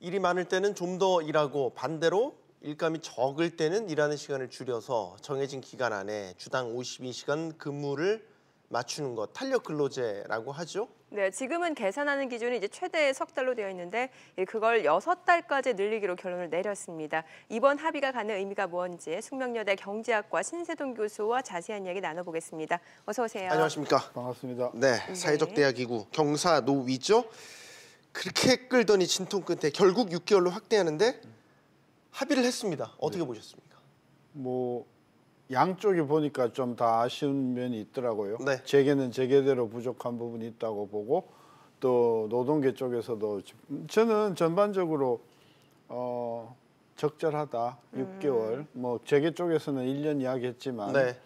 일이 많을 때는 좀 더 일하고 반대로 일감이 적을 때는 일하는 시간을 줄여서 정해진 기간 안에 주당 52시간 근무를 맞추는 것, 탄력 근로제라고 하죠. 네, 지금은 계산하는 기준이 이제 최대 석 달로 되어 있는데 그걸 6달까지 늘리기로 결론을 내렸습니다. 이번 합의가 갖는 의미가 뭔지 숙명여대 경제학과 신세동 교수와 자세한 이야기 나눠보겠습니다. 어서 오세요. 안녕하십니까. 반갑습니다. 네, 사회적 대화기구 경사노위죠. 그렇게 끌더니 진통 끝에 결국 6개월로 확대하는데 합의를 했습니다. 어떻게 보셨습니까? 뭐 양쪽이 보니까 좀 다 아쉬운 면이 있더라고요. 네. 재계는 재계대로 부족한 부분이 있다고 보고 또 노동계 쪽에서도 저는 전반적으로 적절하다. 6개월. 뭐 재계 쪽에서는 1년 이야기했지만 네.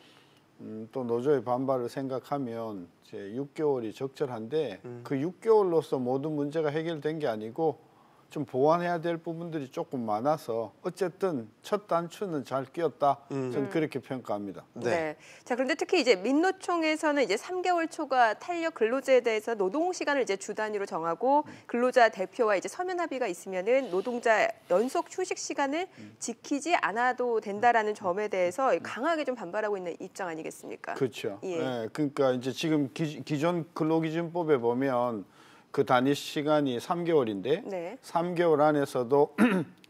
또 노조의 반발을 생각하면 이제 6개월이 적절한데 그 6개월로서 모든 문제가 해결된 게 아니고 좀 보완해야 될 부분들이 조금 많아서 어쨌든 첫 단추는 잘 끼었다. 저는 그렇게 평가합니다. 네. 자, 그런데 특히 이제 민노총에서는 이제 3개월 초과 탄력 근로제에 대해서 노동 시간을 이제 주 단위로 정하고 근로자 대표와 이제 서면 합의가 있으면은 노동자 연속 휴식 시간을 지키지 않아도 된다라는 점에 대해서 강하게 좀 반발하고 있는 입장 아니겠습니까? 그렇죠. 예. 네, 그러니까 이제 지금 기존 근로기준법에 보면 그 단위 시간이 3개월인데 네. 3개월 안에서도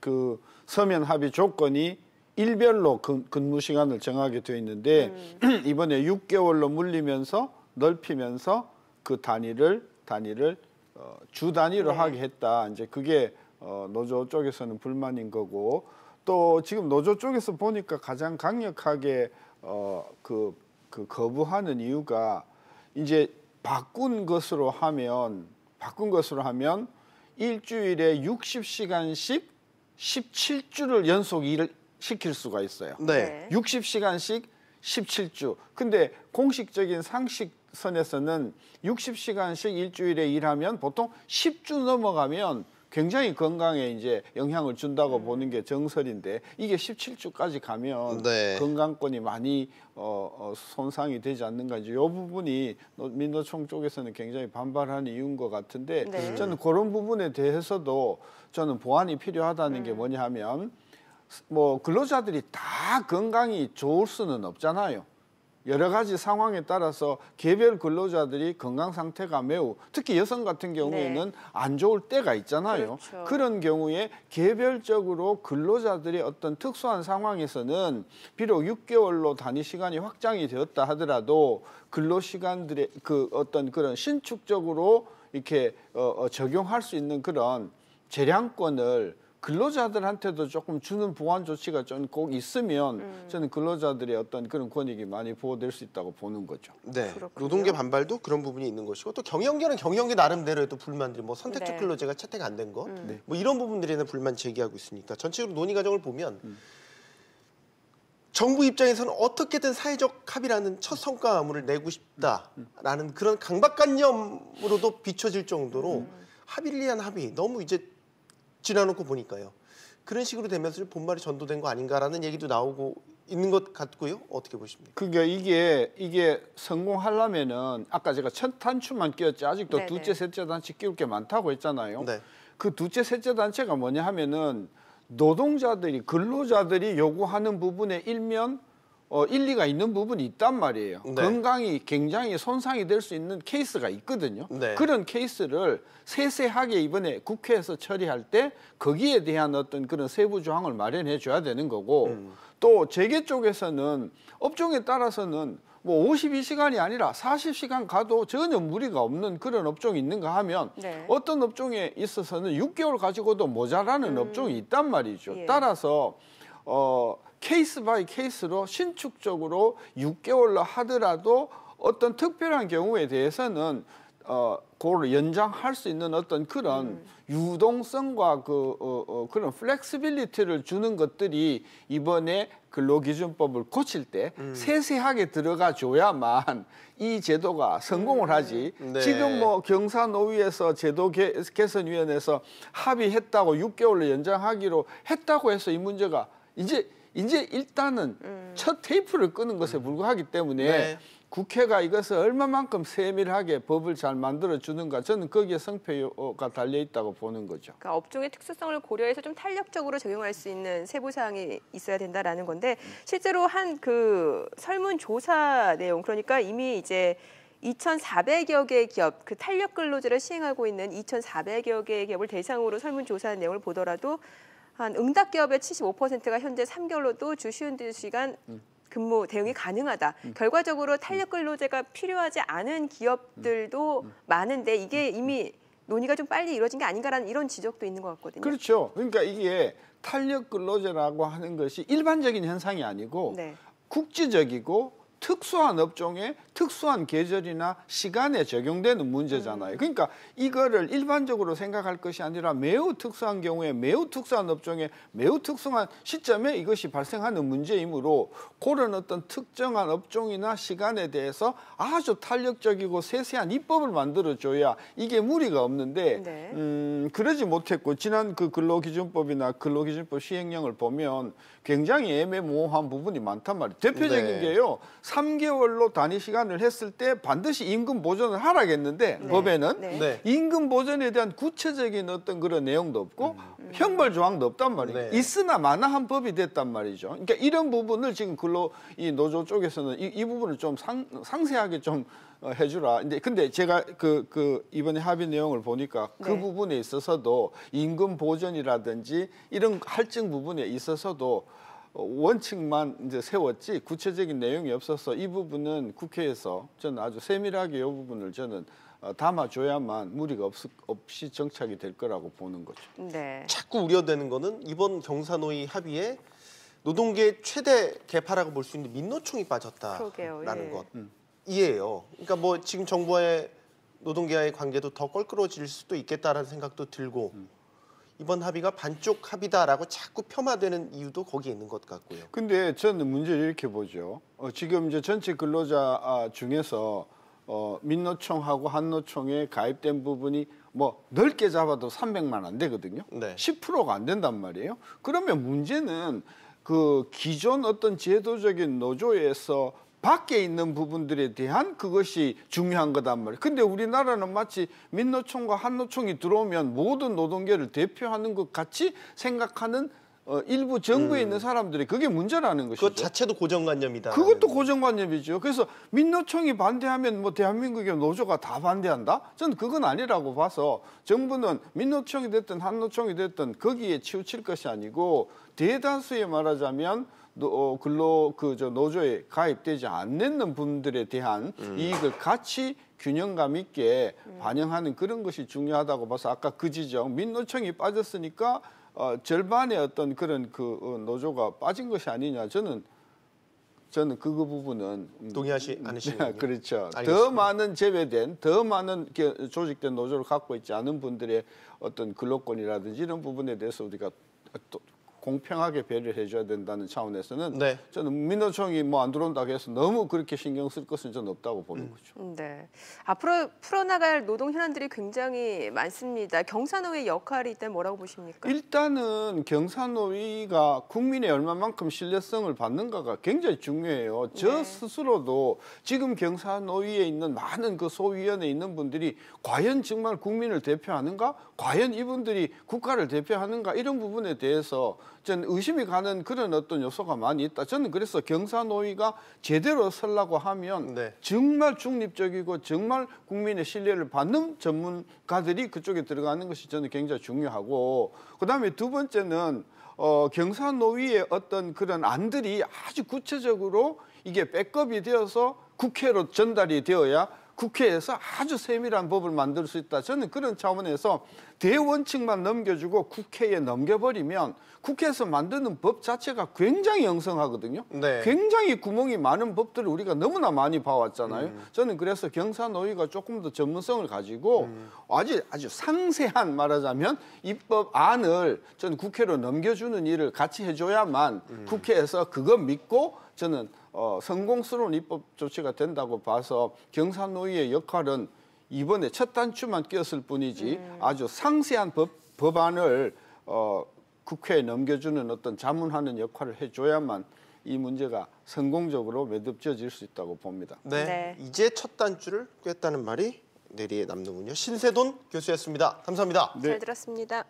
그 서면 합의 조건이 일별로 근무 시간을 정하게 되어 있는데 이번에 6개월로 물리면서 넓히면서 그 단위를 주 단위로 하게 했다. 이제 그게 노조 쪽에서는 불만인 거고 또 지금 노조 쪽에서 보니까 가장 강력하게 그 거부하는 이유가 이제 바꾼 것으로 하면 일주일에 60시간씩 17주를 연속 일을 시킬 수가 있어요. 네. 60시간씩 17주. 근데 공식적인 상식선에서는 60시간씩 일주일에 일하면 보통 10주 넘어가면 굉장히 건강에 이제 영향을 준다고 보는 게 정설인데 이게 17주까지 가면 네. 건강권이 많이 손상이 되지 않는가 이제 이 부분이 민노총 쪽에서는 굉장히 반발하는 이유인 것 같은데 네. 저는 그런 부분에 대해서도 저는 보완이 필요하다는 게 뭐냐 하면 뭐 근로자들이 다 건강이 좋을 수는 없잖아요. 여러 가지 상황에 따라서 개별 근로자들이 건강 상태가 매우 특히 여성 같은 경우에는 안 좋을 때가 있잖아요. 그렇죠. 그런 경우에 개별적으로 근로자들의 어떤 특수한 상황에서는 비록 6개월로 단위 시간이 확장이 되었다 하더라도 근로 시간들의 그 어떤 그런 신축적으로 이렇게 적용할 수 있는 그런 재량권을 근로자들한테도 조금 주는 보완 조치가 좀 꼭 있으면 저는 근로자들의 어떤 그런 권익이 많이 보호될 수 있다고 보는 거죠. 네. 그렇군요. 노동계 반발도 그런 부분이 있는 것이고 또 경영계는 경영계 나름대로의 또 불만들이 뭐 선택적 네. 근로제가 채택 안 된 것, 뭐 이런 부분들에는 불만 제기하고 있으니까 전체적으로 논의 과정을 보면 정부 입장에서는 어떻게든 사회적 합의라는 첫 성과물을 내고 싶다라는 그런 강박관념으로도 비춰질 정도로 합의를 위한 합의 너무 이제 지나놓고 보니까요. 그런 식으로 되면서 본말이 전도된 거 아닌가라는 얘기도 나오고 있는 것 같고요. 어떻게 보십니까? 그러니까 이게 성공하려면은 아까 제가 첫 단추만 끼웠지 아직도 네네. 둘째, 셋째 단추 끼울 게 많다고 했잖아요. 네. 그 둘째, 셋째 단체가 뭐냐 하면은 노동자들이 근로자들이 요구하는 부분에 일면 일리가 있는 부분이 있단 말이에요. 네. 건강이 굉장히 손상이 될 수 있는 케이스가 있거든요. 네. 그런 케이스를 세세하게 이번에 국회에서 처리할 때 거기에 대한 어떤 그런 세부 조항을 마련해 줘야 되는 거고 또 재계 쪽에서는 업종에 따라서는 뭐 52시간이 아니라 40시간 가도 전혀 무리가 없는 그런 업종이 있는가 하면 네. 어떤 업종에 있어서는 6개월 가지고도 모자라는 업종이 있단 말이죠. 예. 따라서 케이스 바이 케이스로 신축적으로 6개월로 하더라도 어떤 특별한 경우에 대해서는 그걸 연장할 수 있는 어떤 그런 유동성과 그런 플렉시빌리티를 주는 것들이 이번에 근로기준법을 고칠 때 세세하게 들어가 줘야만 이 제도가 성공을 하지. 네. 지금 뭐 경사노위에서 제도 개선위원회에서 합의했다고 6개월로 연장하기로 했다고 해서 이 문제가 이제 일단은 첫 테이프를 끄는 것에 불과하기 때문에 네. 국회가 이것을 얼마만큼 세밀하게 법을 잘 만들어 주는가 저는 거기에 성패가 달려 있다고 보는 거죠. 그러니까 업종의 특수성을 고려해서 좀 탄력적으로 적용할 수 있는 세부 사항이 있어야 된다라는 건데 실제로 한 그 설문조사 내용 그러니까 이미 이제 2,400여 개의 기업, 그 탄력 근로제를 시행하고 있는 2,400여 개의 기업을 대상으로 설문조사한 내용을 보더라도 한 응답 기업의 75%가 현재 3개월로도 주 쉬는 시간 근무 대응이 가능하다. 결과적으로 탄력 근로제가 필요하지 않은 기업들도 많은데 이게 이미 논의가 좀 빨리 이루어진 게 아닌가라는 이런 지적도 있는 것 같거든요. 그렇죠. 그러니까 이게 탄력 근로제라고 하는 것이 일반적인 현상이 아니고 네. 국지적이고 특수한 업종에 특수한 계절이나 시간에 적용되는 문제잖아요. 그러니까 이거를 일반적으로 생각할 것이 아니라 매우 특수한 경우에 매우 특수한 업종에 매우 특수한 시점에 이것이 발생하는 문제이므로 그런 어떤 특정한 업종이나 시간에 대해서 아주 탄력적이고 세세한 입법을 만들어줘야 이게 무리가 없는데 네. 그러지 못했고 지난 그 근로기준법이나 근로기준법 시행령을 보면 굉장히 애매모호한 부분이 많단 말이에요. 대표적인 네. 게요. 3개월로 단위 시간을 했을 때 반드시 임금 보전을 하라겠는데 네. 법에는 네. 네. 임금 보전에 대한 구체적인 어떤 그런 내용도 없고 형벌 조항도 없단 말이에요. 네. 있으나 마나한 법이 됐단 말이죠. 그러니까 이런 부분을 지금 이 노조 쪽에서는 이 부분을 좀 상세하게 좀 해주라. 근데 제가 이번에 합의 내용을 보니까 그 네. 부분에 있어서도 임금 보전이라든지 이런 할증 부분에 있어서도 원칙만 이제 세웠지 구체적인 내용이 없어서 이 부분은 국회에서 저는 아주 세밀하게 이 부분을 저는 담아줘야만 무리가 없이 정착이 될 거라고 보는 거죠. 네. 자꾸 우려되는 거는 이번 경사노위 합의에 노동계 최대 개파라고 볼 수 있는 민노총이 그러게요. 빠졌다라는 예. 것이에요. 그러니까 뭐 지금 정부와의 노동계와의 관계도 더 껄끄러워질 수도 있겠다라는 생각도 들고 이번 합의가 반쪽 합의다라고 자꾸 폄하되는 이유도 거기에 있는 것 같고요. 근데 저는 문제를 이렇게 보죠. 지금 이제 전체 근로자 중에서 민노총하고 한노총에 가입된 부분이 뭐 넓게 잡아도 300만 안 되거든요. 네. 10%가 안 된단 말이에요. 그러면 문제는 그 기존 어떤 제도적인 노조에서 밖에 있는 부분들에 대한 그것이 중요한 거단 말이에요. 근데 우리나라는 마치 민노총과 한노총이 들어오면 모든 노동계를 대표하는 것 같이 생각하는 일부 정부에 있는 사람들이 그게 문제라는 것이죠. 그것 자체도 고정관념이다. 그것도 고정관념이죠. 그래서 민노총이 반대하면 뭐 대한민국의 노조가 다 반대한다? 저는 그건 아니라고 봐서 정부는 민노총이 됐든 한노총이 됐든 거기에 치우칠 것이 아니고 대다수에 말하자면 노조에 가입되지 않는 분들에 대한 이익을 같이 균형감 있게 반영하는 그런 것이 중요하다고 봐서 아까 그 지적 민노총이 빠졌으니까 절반의 어떤 그런 노조가 빠진 것이 아니냐 저는 그 부분은 동의하지 않으시나요? 그렇죠. 알겠습니다. 더 많은 제외된 더 많은 조직된 노조를 갖고 있지 않은 분들의 어떤 근로권이라든지 이런 부분에 대해서 우리가 또 공평하게 배려를 해줘야 된다는 차원에서는 네. 저는 민노총이 뭐 안 들어온다고 해서 너무 그렇게 신경 쓸 것은 저는 없다고 보는 거죠. 네. 앞으로 풀어나갈 노동 현안들이 굉장히 많습니다. 경사노위의 역할이 일단 뭐라고 보십니까? 일단은 경사노위가 국민의 얼마만큼 신뢰성을 받는가가 굉장히 중요해요. 저 네. 스스로도 지금 경사노위에 있는 많은 그 소위원회에 있는 분들이 과연 정말 국민을 대표하는가? 과연 이분들이 국가를 대표하는가? 이런 부분에 대해서 저는 의심이 가는 그런 어떤 요소가 많이 있다. 저는 그래서 경사노위가 제대로 서려고 하면 네. 정말 중립적이고 정말 국민의 신뢰를 받는 전문가들이 그쪽에 들어가는 것이 저는 굉장히 중요하고 그다음에 두 번째는 경사노위의 어떤 그런 안들이 아주 구체적으로 이게 백업이 되어서 국회로 전달이 되어야 국회에서 아주 세밀한 법을 만들 수 있다. 저는 그런 차원에서 대원칙만 넘겨주고 국회에 넘겨버리면 국회에서 만드는 법 자체가 굉장히 영성하거든요. 네. 굉장히 구멍이 많은 법들을 우리가 너무나 많이 봐왔잖아요. 저는 그래서 경사노위가 조금 더 전문성을 가지고 아주 상세한 말하자면 입법안을 저는 국회로 넘겨주는 일을 같이 해줘야만 국회에서 그거 믿고 저는 성공스러운 입법 조치가 된다고 봐서 경사노위의 역할은 이번에 첫 단추만 끼었을 뿐이지 아주 상세한 법안을 국회에 넘겨주는 어떤 자문하는 역할을 해줘야만 이 문제가 성공적으로 매듭지어질 수 있다고 봅니다. 네, 네. 이제 첫 단추를 꿰었다는 말이 뇌리에 남는군요. 신세돈 교수였습니다. 감사합니다. 네. 잘 들었습니다.